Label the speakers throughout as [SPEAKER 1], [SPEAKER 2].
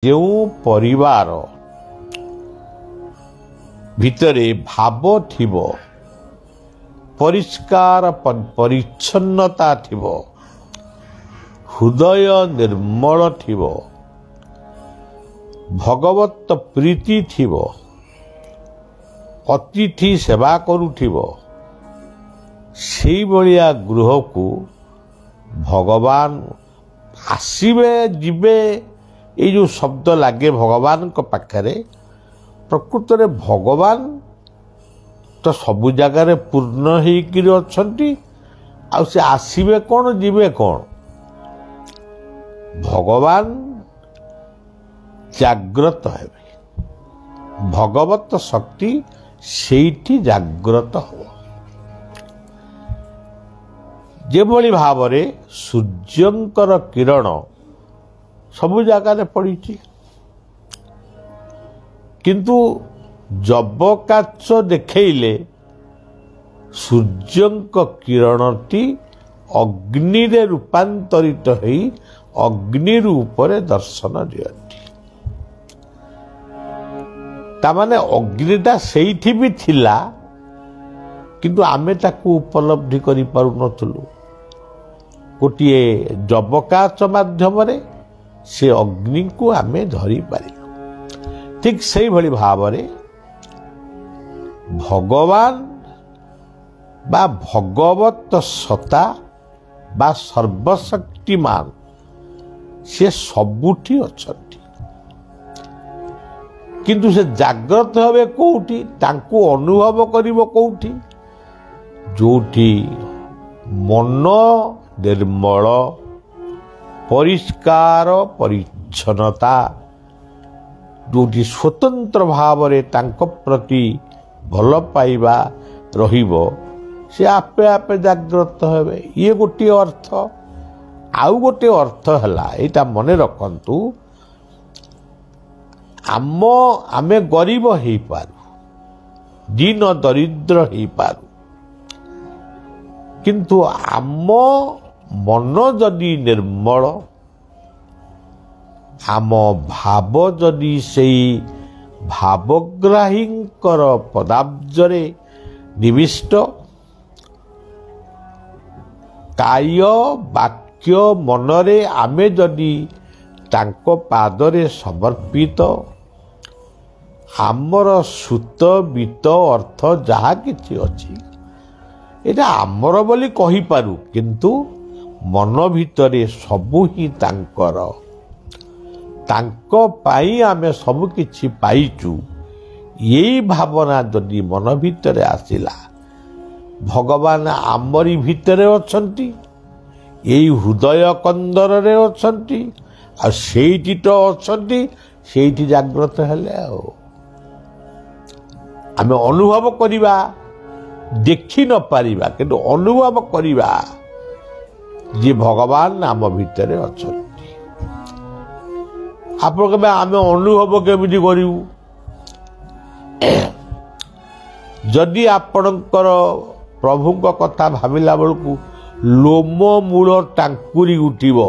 [SPEAKER 1] जो परिवार भितरे भाव थिबो परिष्कार परिच्छन्नता थिबो हृदय निर्मल थिबो भगवत प्रीति थिबो अतिथि सेवा करुथिबो सेई भलिया गृह को भगवान आसीबे जिबे ये जो शब्द लगे भगवान को पाखरे प्रकृत में भगवान तो सबु जगार पूर्ण होकर अच्छी आ से आसवे कौन जीवे कौन भगवान जाग्रत हेबे भगवत शक्ति सेठी जाग्रत हो जेभली भाव रे सूर्यंकर किरण सबु जगार पड़ी किंतु जब काच देखले सूर्यंक किरणटी अग्नि रे रूपांतरित होई अग्नि रूपरे दर्शन दियंती तामाने अग्निटा सेठी भी थिला किंतु आमे ताकू उपलब्धि करि पारु नथुलु गोटिए जबकाच माध्यम रे से अग्नि को आमे धरी पारिलु ठीक से भली भाव रे भगवान बा भगवत सत्ता बा सर्वशक्तिमान से सबुठी अछंती किंतु से जाग्रत हवे कोउठी तांको अनुभव करिवो कोउठी जोठी मन निर्मल परिष्कार परिच्छन्नता जोटी स्वतंत्र भाव रे तांको प्रति भल पाइबा रहिबो से आपे आपे जाग्रत हेबे ये गोटे अर्थ आउ गोटे अर्थ हला एटा मने रखंतु आमे गरीब हेई पारू दीन दरिद्र हेई पारू किंतु आम मन जदि निर्मल आम भाव जदि सेई भावग्राहींकर पदाब्जरे निविष्ट काय वाक्य मनरे आमे जदि तांको पादरे समर्पित आमर सुत बीत अर्थ जहा किछि अछि एटा आमर बोली कहि पारू किंतु मन भितरे सबु ही तांकर तांको पाई आमे सब किछि पाइचु यही भावना जदि मन भितरे आसिला भगवान आमरी भितरे अछंती यही हृदय कंदर रे अछंती आ सेठी तो अछंती सेठी जाग्रत हेले आमे अनुभव करिबा देखि न पारिबा किंतु अनुभव करिबा जे भगवान आम भितरे अछंती आप आम अनुभव केमिति करू जदि आपणकर प्रभु कथा भाविला बेलू लोम मूल टांकुरी उठिब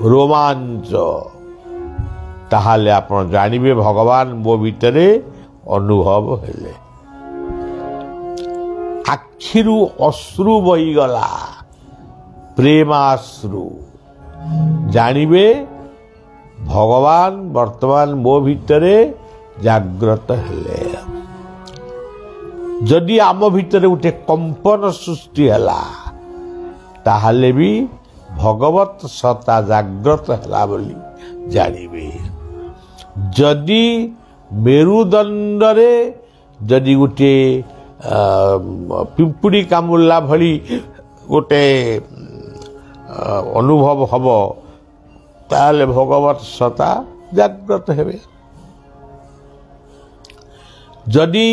[SPEAKER 1] रोमांच ताहाले आपण जानिबे भगवान मो भितरे अनुभव हेले आखिरु अश्रु बहीगला प्रेमाश्रु जानिबे भगवान वर्तमान मो भितरे जाग्रत हेले जदि आम भितरे उठे कंपन सृष्टि हला ताहाले भी भगवत सत्ता जाग्रत हला बोली जानिबे जदि मेरुदंड रे जदि गोटे पिंपुड़ी कामुला भली गोटे अनुभव हब ताले भगवत सत्ता जाग्रत हेबे जदि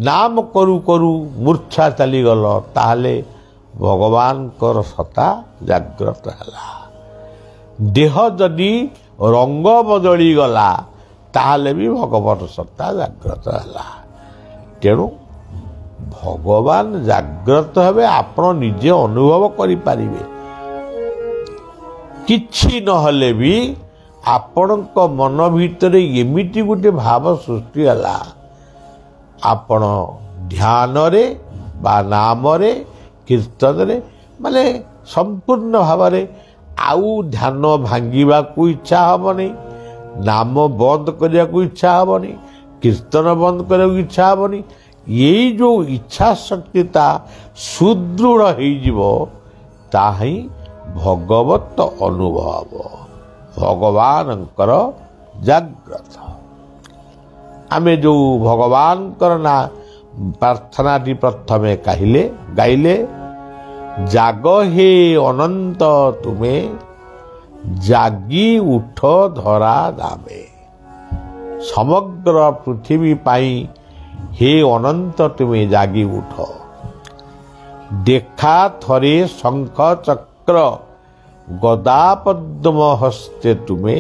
[SPEAKER 1] नाम करू करू मूर्छा चली गल ताले भगवान कर सत्ता जाग्रत हला देह जदि रंग बदली गला ताले भी भगवत सत्ता जाग्रत हला तेणु भगवान जाग्रत हेबे आपण निजे अनुभव करि पारिबे किछि नहले भी ଆପଣଙ୍କ ମନ ଭିତରେ ଏମିତି ଗୋଟେ ଭାବ ସୃଷ୍ଟି ହେଲା, ଆପଣ ଧ୍ୟାନରେ ବା ନାମରେ କୀର୍ତ୍ତନରେ ମାନେ ସମ୍ପୂର୍ଣ୍ଣ ଭାବରେ ଆଉ ଧ୍ୟାନ ଭାଙ୍ଗିବାକୁ ଇଚ୍ଛା ହେବନି, ନାମ ବନ୍ଦ କରିବାକୁ ଇଚ୍ଛା ହେବନି, କୀର୍ତ୍ତନ ବନ୍ଦ କରିବାକୁ ଇଚ୍ଛା ହେବନି। ଏଇ ଯେଉଁ ଇଚ୍ଛା ଶକ୍ତିଟା ସୁଦୃଢ଼ ହେଇଯିବ, ତାହା ହିଁ ଭଗବତ ଅନୁଭବ, ଭଗବାନଙ୍କର ଜାଗ୍ରତ। ଆମେ ଯେଉଁ ଭଗବାନଙ୍କର ନା ପ୍ରାର୍ଥନାଟି ପ୍ରଥମେ ଗାଇଲେ, ଜାଗ ହେ ଅନନ୍ତ ତୁମେ, ଜାଗି ଉଠ ଧରା ଦାମେ। ସମଗ୍ର ପୃଥିବୀ ପାଇଁ ହେ ଅନନ୍ତ ତୁମେ ଜାଗି ଉଠ। ଦେଖା ଥରେ ଶଙ୍ଖ ଚକ୍ର ଗଦା ପଦ୍ମ ହସ୍ତେ ତୁମେ,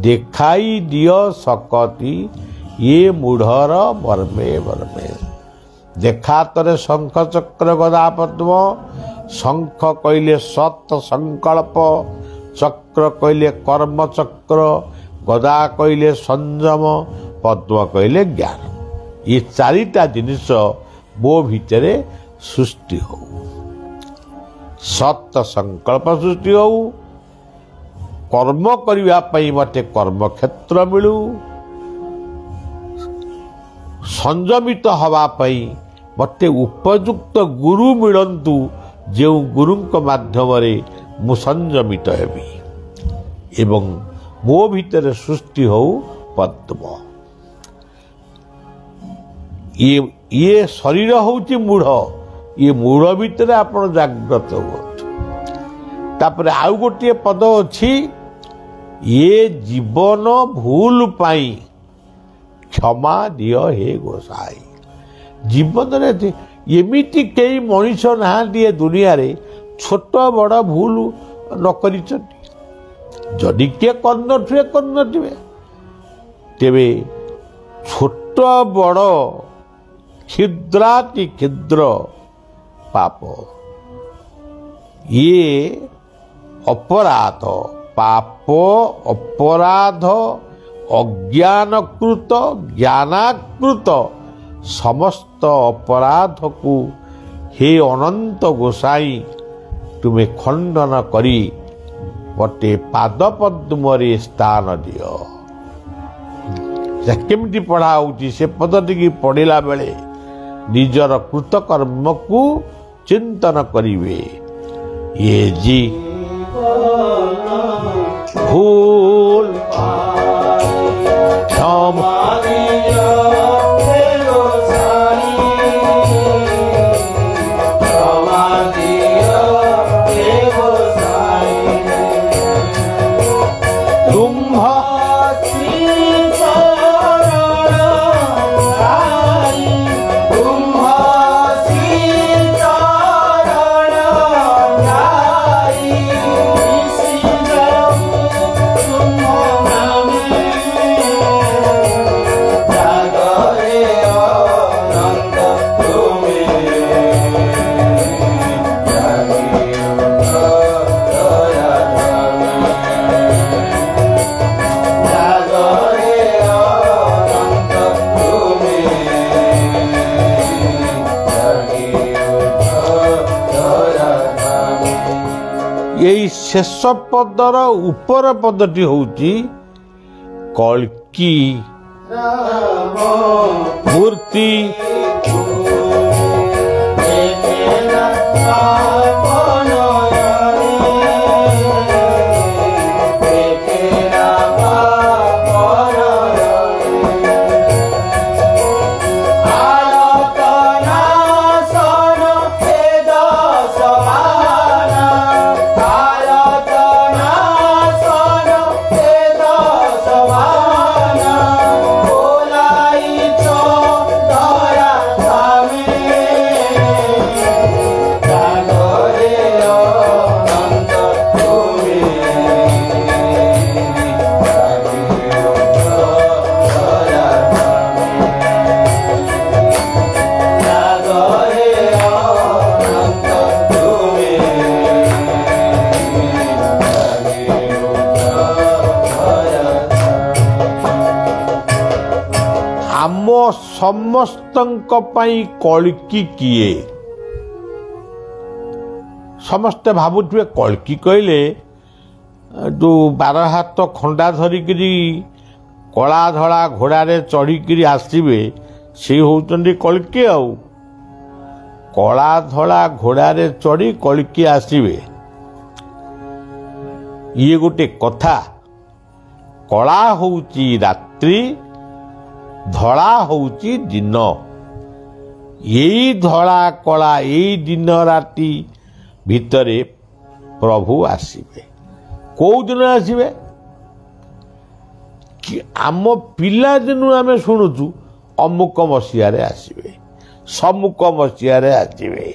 [SPEAKER 1] ଦେଖାଇ ଦିଅ ଶକତି ଇଏ ମୂଢ଼ର ବର୍ମେ ବର୍ମେ। ଦେଖା ଥରେ ଶଙ୍ଖ ଚକ୍ର ଗଦା ପଦ୍ମ। ଶଙ୍ଖ କହିଲେ ସତ୍ ସଂକଳ୍ପ, ଚକ୍ର କହିଲେ କର୍ମ ଚକ୍ର, ଗଦା କହିଲେ ସଂଯମ, ପଦ୍ମ କହିଲେ ଜ୍ଞାନ। ଏ ଚାରିଟା ଜିନିଷ ମୋ ଭିତରେ ସୃଷ୍ଟି ହଉ। ସତ୍ ସଂକଳ୍ପ ସୃଷ୍ଟି ହଉ, କର୍ମ କରିବା ପାଇଁ ମୋତେ କର୍ମକ୍ଷେତ୍ର ମିଳୁ, ସଂଯମିତ ହେବା ପାଇଁ ମୋତେ ଉପଯୁକ୍ତ ଗୁରୁ ମିଳନ୍ତୁ, ଯେଉଁ ଗୁରୁଙ୍କ ମାଧ୍ୟମରେ ମୁଁ ସଂଯମିତ ହେବି, ଏବଂ ମୋ ଭିତରେ ସୃଷ୍ଟି ହଉ ପଦ୍ମ। ଇଏ ଶରୀର ହେଉଛି ମୂଢ଼, ଇଏ ମୂଢ଼ ଭିତରେ ଆପଣ ଜାଗ୍ରତ ହୁଅନ୍ତୁ। ତାପରେ ଆଉ ଗୋଟିଏ ପଦ ଅଛି, ଇଏ ଜୀବନ ଭୁଲ ପାଇଁ କ୍ଷମା ଦିଅ ହେ ଗୋସାଇ। ଜୀବନରେ ଏମିତି କେହି ମଣିଷ ନାହାନ୍ତି ଏ ଦୁନିଆରେ ଛୋଟ ବଡ଼ ଭୁଲ ନ କରିଛନ୍ତି। ଯଦି କିଏ କରିନଥିବେ, ତେବେ ଛୋଟ ବଡ଼ କ୍ଷୁଦ୍ରାତି କ୍ଷୁଦ୍ର ପାପ, ଇଏ ଅପରାଧ, ପାପ ଅପରାଧ ଅଜ୍ଞାନକୃତ ଜ୍ଞାନାକୃତ ସମସ୍ତ ଅପରାଧକୁ ହେ ଅନନ୍ତ ଗୋସାଇ ତୁମେ ଖଣ୍ଡନ କରି ମୋତେ ପାଦ ପଦ୍ମରେ ସ୍ଥାନ ଦିଅ। କେମିତି ପଢ଼ା ହେଉଛି ସେ ପଦଟିକି ପଢ଼ିଲା ବେଳେ ନିଜର କୃତକର୍ମକୁ ଚିନ୍ତନ କରିବେ। ଇଏ ଜି ଭୁଲ କ୍ଷମା ଏଇ ଶେଷ ପଦର ଉପର ପଦଟି ହେଉଛି କଳ୍କି ମୂର୍ତ୍ତି। आम समस्तंक पई कल्कि किए समस्ते भावुवे कल्कि कहले जो 12 हाथ खंडा धरिकी कला धड़ा घोड़े चढ़ी आसवे से होउचंदी कल्कि आउ कला धड़ा घोड़े चढ़ी कल्कि आसवे ये गोटे कथा कला होउची रात्रि धड़ा होउची दिन यही धड़ा कला यही दिन राति भितरे प्रभु आसवे कौ दिन आसवे कि आम पिला दिनू आम शुणुचु अमुक मसीह आसवे सम्मुख मसीह आसवे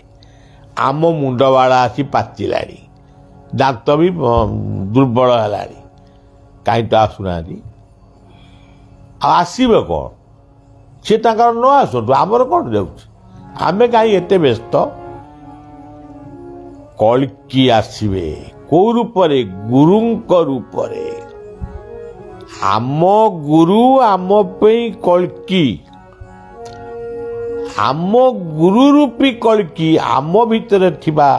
[SPEAKER 1] आम मुंड बाड़ा आसी पाचिलाणी दांत भी दुर्बल है कहीं तो आसुना आसवे कौन सी न आसतु आमर कौन जामें कहीं एत व्यस्त कल्कि आसवे कौ रूप गुरुंक रूप आम गुरु आम कल्कि आम गुरु रूपी कल्कि आम भितर थिबा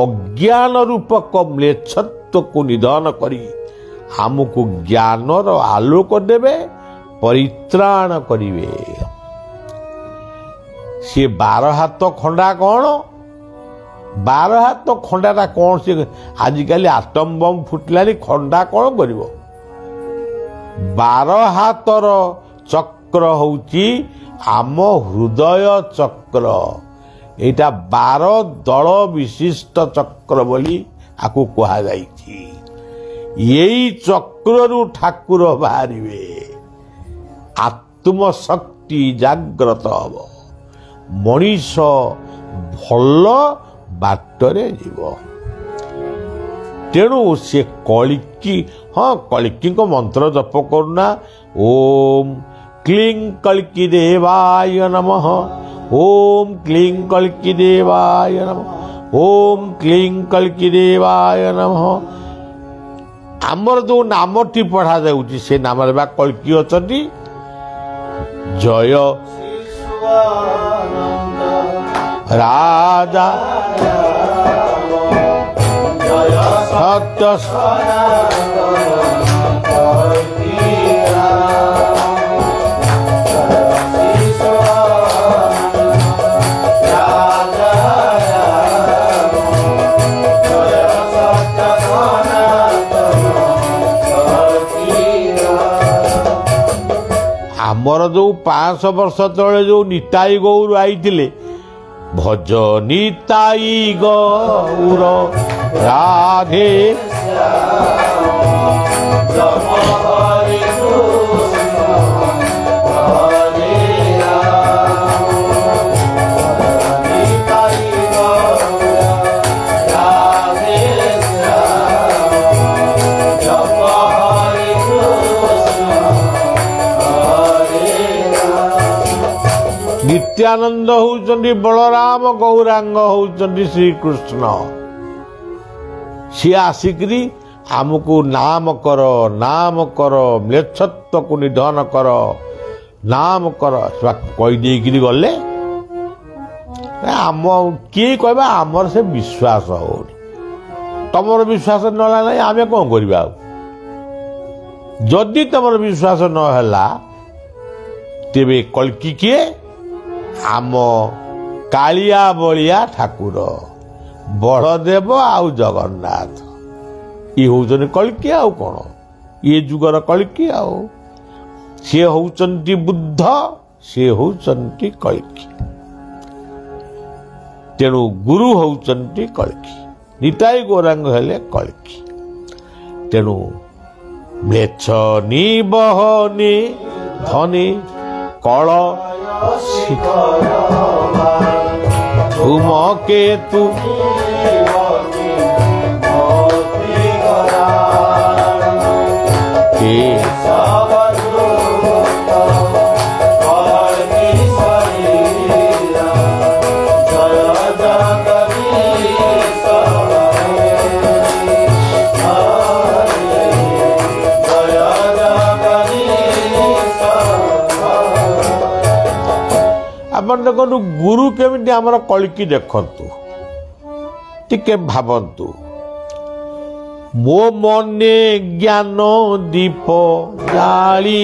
[SPEAKER 1] अज्ञान रूपक म्लेच्छत्व को निधन करी आमको ज्ञानर आलोक देवे परित्राण करिवे सी 12 हाथ खंडा कौन 12 हाथ खंडाटा कौन से आजिकल आटम बम फुटला खंडा कौन कर 12 हाथर चक्र होउची आम हृदय चक्र एटा 12 दल विशिष्ट चक्र बोली आकु कहा जाइछि यही चक्र रु ठाकुर बाहरिवे आत्मशक्ति जाग्रत हब मनीष भल बाटरे जीव तेणु से कल्कि हाँ कल्कि मंत्र जप करुना ओम क्लीं कल्कि देवाय नमः ओम क्लीं कल्कि देवाय नमः ओम क्लीं कल्कि देवाय नमः आमर जो नामटी पढ़ा जाउची से नाम बा कल्कि अछंती जय राजा सत्य आमर जो 500 वर्ष तले जो निताई गौर आईथिले भज निताई गौर राधे नित्यानंद होउचंदी बलराम गौरांग होउचंदी श्री कृष्ण सी आसिकरी आमको नाम कर म्लेच्छत्व को निधन कर नाम कर कही देकरी गले आम किए कहबा आमर से विश्वास होनी तमर विश्वास नला नहीं आमे कौन करबा जदि तमर विश्वास न हैला तेबे कल्कि किए आम कालिया बलिया ठाकुर बड़देव आउ जगन्नाथ ये होउचन कल्कि आउ कौन ये जुगर कल्कि आउ सी होउचंती बुद्ध सी होउचंती कल्कि तेणु गुरु होउचंती कल्कि निताई गौरांग हेले कल्कि तेणु मेछ निबहनी धनी कल धूमकेतु ଆପଣ ଦେଖନ୍ତୁ ଗୁରୁ କେମିତି ଆମର କଳିକି ଦେଖନ୍ତୁ ଟିକେ ଭାବନ୍ତୁ। ମୋ ମନେ ଜ୍ଞାନ ଦୀପ ଜାଳି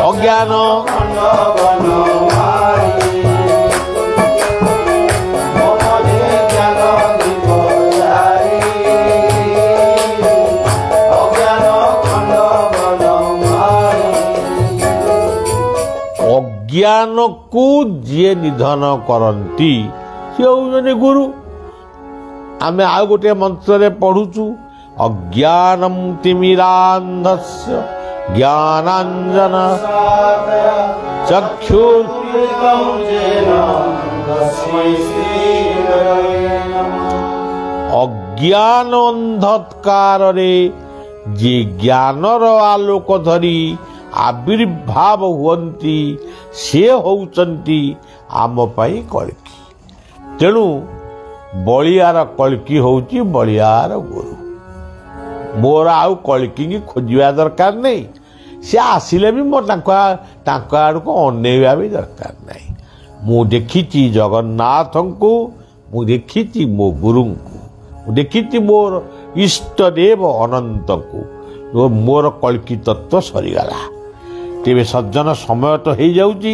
[SPEAKER 1] ଅଜ୍ଞାନ ଅଜ୍ଞାନକୁ ଯିଏ ନିଧନ କରନ୍ତି ସେ ହେଉଛନ୍ତି ଗୁରୁ। ଆମେ ଆଉ ଗୋଟିଏ ମନ୍ତ୍ରରେ ପଢୁଛୁ ଅଜ୍ଞାନଂ ତିମିରାନ୍ଧସ୍ୟ ଜ୍ଞାନାଞ୍ଜନ ଅଜ୍ଞାନ ଅନ୍ଧକାରରେ ଯିଏ ଜ୍ଞାନର ଆଲୋକ ଧରି ଆବିର୍ଭାବ ହୁଅନ୍ତି ସେ ହେଉଛନ୍ତି ଆମ ପାଇଁ କଳିକି। ତେଣୁ ବଳିଆର କଳିକି ହେଉଛି ବଳିଆର ଗୁରୁ। ମୋର ଆଉ କଳିକି ଖୋଜିବା ଦରକାର ନାହିଁ। ସେ ଆସିଲେ ବି ମୋ ତାଙ୍କ ଆଡ଼କୁ ଅନେଇବା ବି ଦରକାର ନାହିଁ। ମୁଁ ଦେଖିଛି ଜଗନ୍ନାଥଙ୍କୁ, ମୁଁ ଦେଖିଛି ମୋ ଗୁରୁଙ୍କୁ, ମୁଁ ଦେଖିଛି ମୋର ଇଷ୍ଟଦେବ ଅନନ୍ତଙ୍କୁ। ମୋର କଳିକି ତତ୍ତ୍ୱ ସରିଗଲା। ତେବେ ସଜ୍ଜନ ସମୟ ତ ହେଇଯାଉଛି।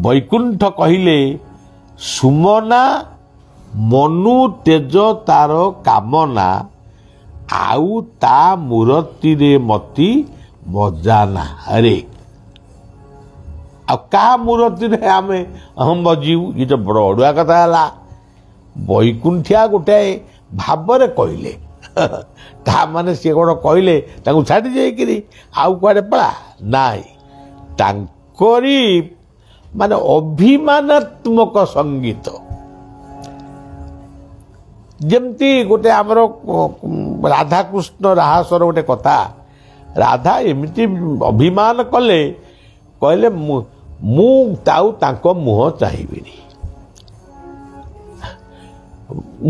[SPEAKER 1] ବୈକୁଣ୍ଠ କହିଲେ ସୁମନା ମନୁ ତେଜ ତାର କାମନା ଆଉ ତା ମୂରତିରେ ମତି ବଜାନା। ଆରେ ଆଉ କାହା ମୂରତିରେ ଆମେ ବଜିବୁ? ଇଏ ତ ବଡ଼ ଅଡ଼ୁଆ କଥା ହେଲା। ବୈକୁଣ୍ଠିଆ ଗୋଟାଏ ଭାବରେ କହିଲେ ତାହା ମାନେ ସିଏ କ'ଣ କହିଲେ ତାଙ୍କୁ ଛାଡ଼ି ଯାଇକିରି ଆଉ କୁଆଡ଼େ ପଳା? ନାଇଁ, ତାଙ୍କରି ମାନେ ଅଭିମାନାତ୍ମକ ସଙ୍ଗୀତ। ଯେମିତି ଗୋଟେ ଆମର ରାଧାକୃଷ୍ଣ ରାହାସର ଗୋଟେ କଥା, ରାଧା ଏମିତି ଅଭିମାନ କଲେ, କହିଲେ ମୁଁ ତାଙ୍କ ମୁହଁ ଚାହିଁବିନି।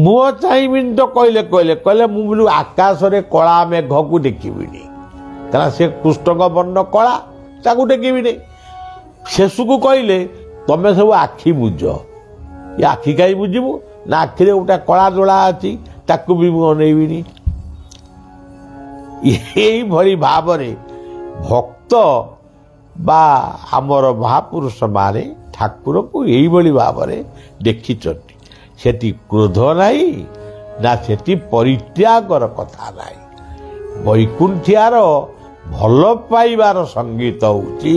[SPEAKER 1] ମୁହଁ ଚାହିଁବିନି ତ କହିଲେ ମୁଁ ବୋଲି ଆକାଶରେ କଳା ମେଘକୁ ଦେଖିବିନି, କାରଣ ସେ କୃଷ୍ଣଙ୍କ ବର୍ଣ୍ଣ କଳା, ତାକୁ ଦେଖିବିନି। ଶେଷକୁ କହିଲେ ତମେ ସବୁ ଆଖି ବୁଝ। ଏ ଆଖି କାହିଁ ବୁଝିବୁ? ନା ଆଖିରେ ଗୋଟେ କଳା ଦୋଳା ଅଛି, ତାକୁ ବି ମୁଁ ଅନେଇବିନି। ଏଇଭଳି ଭାବରେ ଭକ୍ତ ବା ଆମର ମହାପୁରୁଷ ମାନେ ଠାକୁରକୁ ଏଇଭଳି ଭାବରେ ଦେଖିଛନ୍ତି। ସେଠି କ୍ରୋଧ ନାହିଁ ନା ସେଠି ପରିତ୍ୟାଗର କଥା ନାହିଁ। ବୈକୁଣ୍ଠିଆର ଭଲ ପାଇବାର ସଙ୍ଗୀତ ହେଉଛି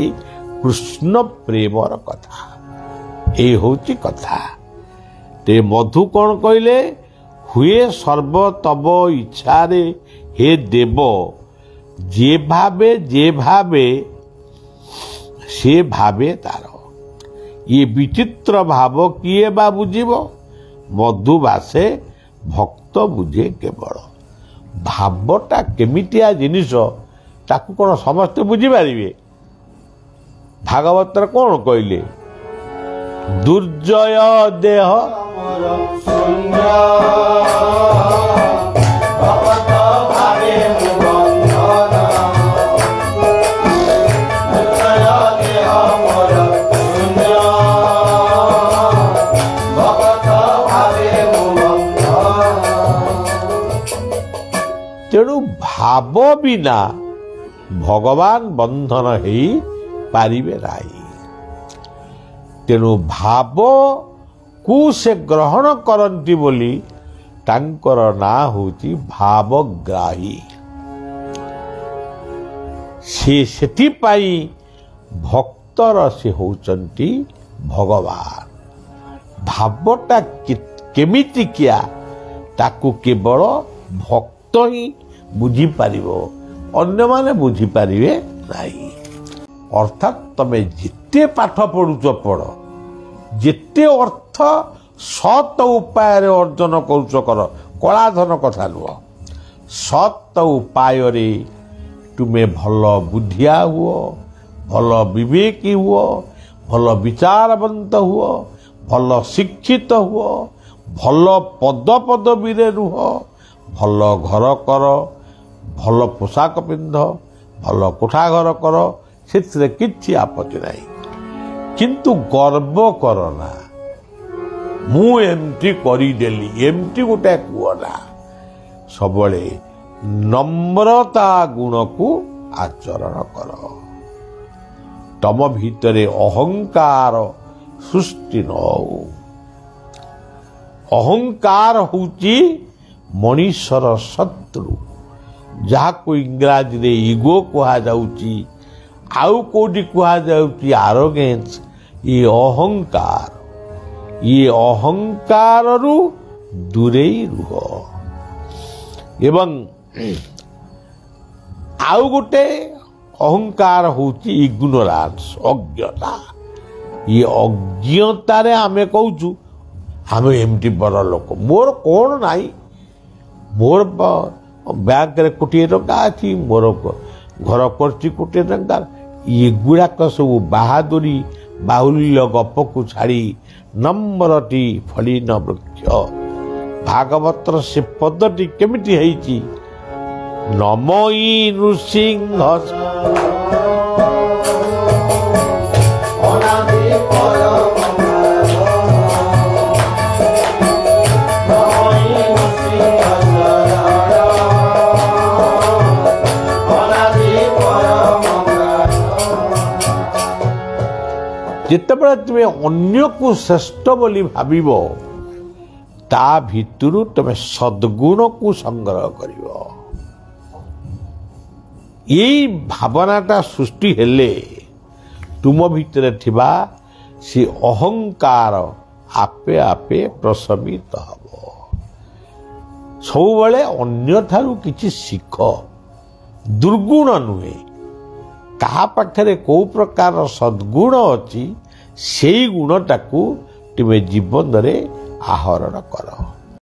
[SPEAKER 1] କୃଷ୍ଣ ପ୍ରେମର କଥା। ଏଇ ହେଉଛି କଥା। ତେ ମଧୁ କ'ଣ କହିଲେ? ହୁଏ ସର୍ବ ତବ ଇଚ୍ଛାରେ ହେ ଦେବ, ଯେ ଭାବେ ସେ ଭାବେ ତାର। ଇଏ ବିଚିତ୍ର ଭାବ କିଏ ବା ବୁଝିବ? ମଧୁ ବାସେ ଭକ୍ତ ବୁଝେ କେବଳ। ଭାବଟା କେମିତିଆ ଜିନିଷ ତାକୁ କ'ଣ ସମସ୍ତେ ବୁଝିପାରିବେ? ଭାଗବତରେ କ'ଣ କହିଲେ? ଦୁର୍ଜୟ ଦେହ ତେଣୁ ଭାବ ବିନା ଭଗବାନ ବନ୍ଧନ ହେଇ ପାରିବେ ନାହିଁ। ତେଣୁ ଭାବକୁ ସେ ଗ୍ରହଣ କରନ୍ତି ବୋଲି ତାଙ୍କର ନାଁ ହେଉଛି ଭାବଗ୍ରାହୀ। ସେ ସେଥିପାଇଁ ଭକ୍ତର ସେ ହେଉଛନ୍ତି ଭଗବାନ। ଭାବଟା କେମିତିକିଆ ତାକୁ କେବଳ ଭକ୍ତ ହିଁ ବୁଝିପାରିବ, ଅନ୍ୟମାନେ ବୁଝିପାରିବେ ନାହିଁ। ଅର୍ଥାତ୍ ତମେ ଯେତେ ପାଠ ପଢୁଛ ପଢ଼, ଯେତେ ଅର୍ଥ ସତ୍ ଉପାୟରେ ଅର୍ଜନ କରୁଛ କର, କଳାଧନ କଥା ନୁହଁ। ସତ୍ ଉପାୟରେ ତୁମେ ଭଲ ବୁଦ୍ଧିଆ ହୁଅ, ଭଲ ବିବେକୀ ହୁଅ, ଭଲ ବିଚାରବନ୍ତ ହୁଅ, ଭଲ ଶିକ୍ଷିତ ହୁଅ, ଭଲ ପଦପଦବୀରେ ରୁହ, ଭଲ ଘର କର, ଭଲ ପୋଷାକ ପିନ୍ଧ, ଭଲ କୋଠା ଘର କର, ସେଥିରେ କିଛି ଆପତ୍ତି ନାହିଁ, କିନ୍ତୁ ଗର୍ବ କର ନା ମୁଁ ଏମିତି କରିଦେଲି, ଏମିତି ଗୋଟେ କୁହ ନା। ସବୁବେଳେ ନମ୍ରତା ଗୁଣକୁ ଆଚରଣ କର। ତମ ଭିତରେ ଅହଙ୍କାର ସୃଷ୍ଟି ନ ହଉ। ଅହଙ୍କାର ହଉଛି ମଣିଷର ଶତ୍ରୁ, ଯାହାକୁ ଇଂରାଜୀରେ ଇଗୋ କୁହାଯାଉଛି, ଆଉ କୋଉଠି କୁହାଯାଉଛି ଆରୋଗେନ୍ସ। ଇଏ ଅହଙ୍କାର, ଇଏ ଅହଙ୍କାରରୁ ଦୂରେଇ ରୁହ। ଏବଂ ଆଉ ଗୋଟେ ଅହଙ୍କାର ହଉଛି ଇଗ୍ନୋରାନ୍ସ, ଅଜ୍ଞତା। ଇଏ ଅଜ୍ଞତାରେ ଆମେ କହୁଛୁ ଆମେ ଏମିତି ବଡ଼ ଲୋକ, ମୋର କ'ଣ ନାହିଁ, ମୋର ବ୍ୟାଙ୍କରେ କୋଟିଏ ଟଙ୍କା ଅଛି, ମୋର ଘର କରିଛି କୋଟିଏ ଟଙ୍କା। ଏଗୁଡ଼ାକ ସବୁ ବାହାଦୁରୀ ବାହୁଲ୍ୟ ଗପକୁ ଛାଡ଼ି ନମ୍ରଟି ଫଳିନ ବୃକ୍ଷ। ଭାଗବତର ସେ ପଦଟି କେମିତି ହେଇଛି? ନମୋଇ ନୃସିଂହ ଯେତେବେଳେ ତୁମେ ଅନ୍ୟକୁ ଶ୍ରେଷ୍ଠ ବୋଲି ଭାବିବ, ତା ଭିତରୁ ତୁମେ ସଦ୍ଗୁଣକୁ ସଂଗ୍ରହ କରିବ। ଏଇ ଭାବନାଟା ସୃଷ୍ଟି ହେଲେ ତୁମ ଭିତରେ ଥିବା ସେ ଅହଙ୍କାର ଆପେ ଆପେ ପ୍ରଶମିତ ହେବ। ସବୁବେଳେ ଅନ୍ୟଠାରୁ କିଛି ଶିଖ, ଦୁର୍ଗୁଣ ନୁହେଁ। କାହା ପାଖରେ କୋଉ ପ୍ରକାର ସଦ୍ଗୁଣ ଅଛି, ସେଇ ଗୁଣଟାକୁ ତୁମେ ଜୀବନରେ ଆହରଣ କର।